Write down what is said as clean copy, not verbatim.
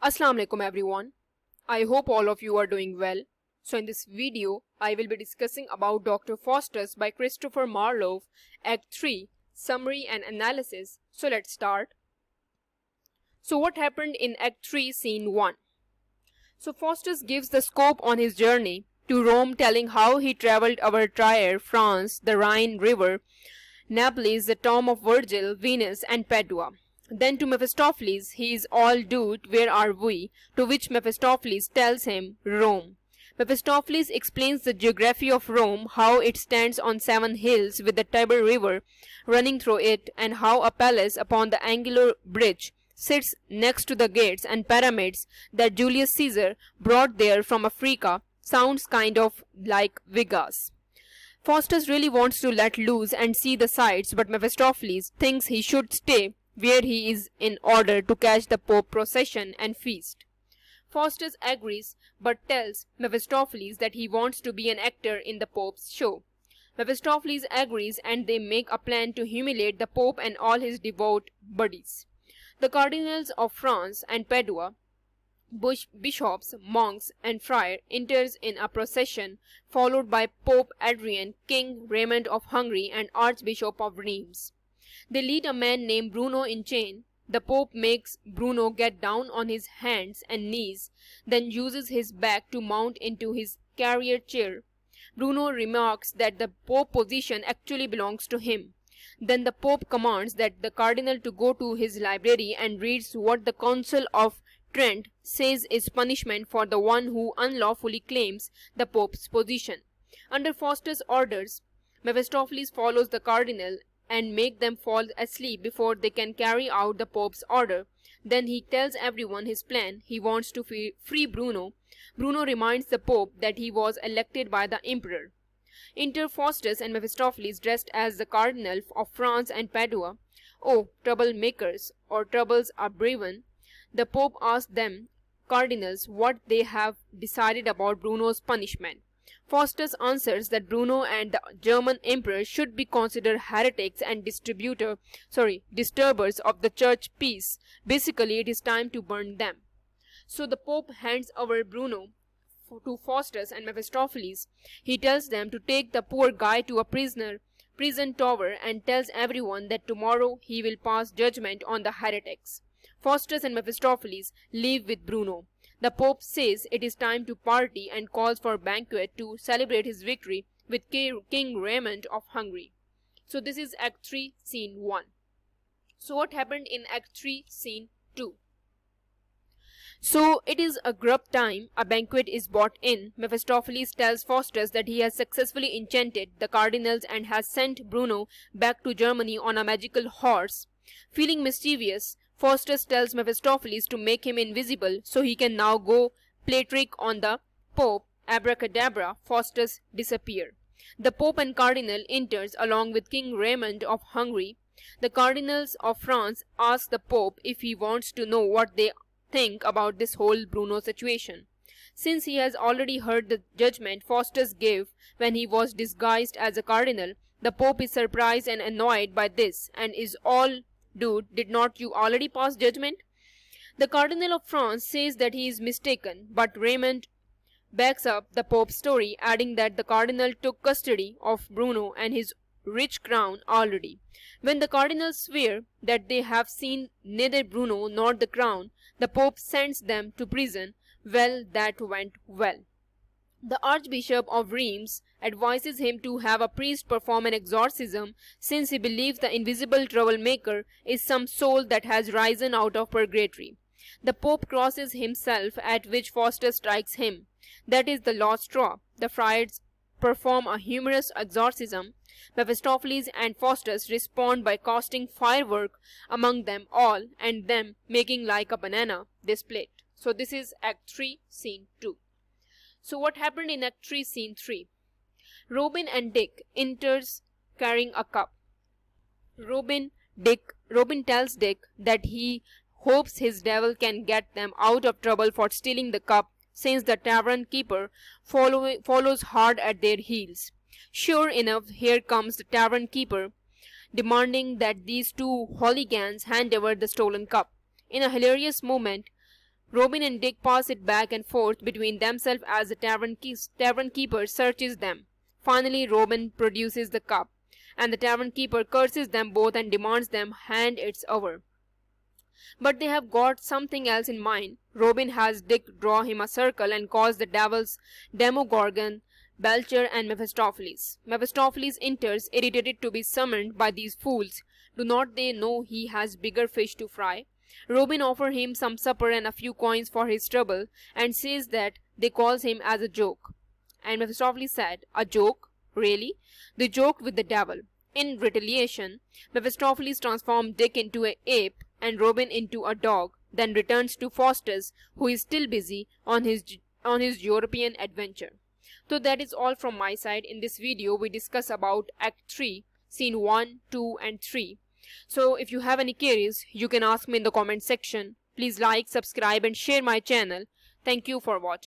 Assalamu alaikum everyone. I hope all of you are doing well. So in this video, I will be discussing about Dr. Faustus by Christopher Marlowe, Act 3, Summary and Analysis. So let's start. So what happened in Act 3, Scene 1? So Faustus gives the scope on his journey to Rome, telling how he traveled over Tyre, France, the Rhine River, Naples, the tomb of Virgil, Venus and Padua. Then to Mephistopheles, he is all dude, where are we? To which Mephistopheles tells him, Rome. Mephistopheles explains the geography of Rome, how it stands on 7 hills with the Tiber River running through it, and how a palace upon the angular bridge sits next to the gates and pyramids that Julius Caesar brought there from Africa sounds kind of like Vegas. Faustus really wants to let loose and see the sights, but Mephistopheles thinks he should stay where he is in order to catch the Pope procession and feast. Faustus agrees but tells Mephistopheles that he wants to be an actor in the Pope's show. Mephistopheles agrees and they make a plan to humiliate the Pope and all his devout buddies. The cardinals of France and Padua, bishops, monks and friars enters in a procession followed by Pope Adrian, King Raymond of Hungary and Archbishop of Reims. They lead a man named Bruno in chain. The Pope makes Bruno get down on his hands and knees, then uses his back to mount into his carrier chair. Bruno remarks that the Pope position actually belongs to him. Then the Pope commands that the cardinal to go to his library and reads what the Council of Trent says is punishment for the one who unlawfully claims the Pope's position. Under Faustus' orders, Mephistopheles follows the cardinal and make them fall asleep before they can carry out the Pope's order. Then he tells everyone his plan. He wants to free Bruno. Bruno reminds the Pope that he was elected by the Emperor. Enter Faustus and Mephistopheles dressed as the Cardinal of France and Padua. Oh, troublemakers, or troubles are brewing. The Pope asks them, cardinals, what they have decided about Bruno's punishment. Faustus answers that Bruno and the German emperor should be considered heretics and disturbers of the church peace. Basically, it is time to burn them. So the Pope hands over Bruno to Faustus and Mephistopheles. He tells them to take the poor guy to a prison tower and tells everyone that tomorrow he will pass judgment on the heretics. Faustus and Mephistopheles leave with Bruno. The Pope says it is time to party and calls for a banquet to celebrate his victory with King Raymond of Hungary. So this is Act 3, Scene 1. So what happened in Act 3, Scene 2? So it is a grub time. A banquet is brought in. Mephistopheles tells Faustus that he has successfully enchanted the cardinals and has sent Bruno back to Germany on a magical horse. Feeling mischievous, Faustus tells Mephistopheles to make him invisible so he can now go play trick on the Pope. Abracadabra, Faustus disappears. The Pope and Cardinal enters along with King Raymond of Hungary. The Cardinals of France ask the Pope if he wants to know what they think about this whole Bruno situation. Since he has already heard the judgment Faustus gave when he was disguised as a cardinal, the Pope is surprised and annoyed by this and is all, dude, did not you already pass judgment? The Cardinal of France says that he is mistaken, but Raymond backs up the Pope's story, adding that the Cardinal took custody of Bruno and his rich crown already. When the Cardinals swear that they have seen neither Bruno nor the crown, the Pope sends them to prison. Well, that went well. The Archbishop of Reims advises him to have a priest perform an exorcism since he believes the invisible troublemaker is some soul that has risen out of purgatory. The Pope crosses himself, at which Faustus strikes him. That is the last straw. The friars perform a humorous exorcism. Mephistopheles and Faustus respond by casting firework among them all and them making like a banana they split. So this is Act 3, Scene 2. So what happened in Act 3, Scene 3? Robin and Dick enters carrying a cup. Robin tells Dick that he hopes his devil can get them out of trouble for stealing the cup since the tavern keeper follows hard at their heels. Sure enough, here comes the tavern keeper demanding that these two hooligans hand over the stolen cup. In a hilarious moment, Robin and Dick pass it back and forth between themselves as the tavern keeper searches them. Finally, Robin produces the cup, and the tavern keeper curses them both and demands them hand it over. But they have got something else in mind. Robin has Dick draw him a circle and calls the devils Demogorgon, Belcher, and Mephistopheles. Mephistopheles enters, irritated to be summoned by these fools. Do not they know he has bigger fish to fry? Robin offers him some supper and a few coins for his trouble, and says that they calls him as a joke. And Mephistopheles said, "A joke? Really?" They joked with the devil. In retaliation, Mephistopheles transformed Dick into an ape and Robin into a dog, then returns to Faustus, who is still busy on his European adventure. So that is all from my side. In this video, we discuss about Act 3, Scene 1, 2 and 3. So if you have any queries, you can ask me in the comment section. Please like, subscribe and share my channel. Thank you for watching.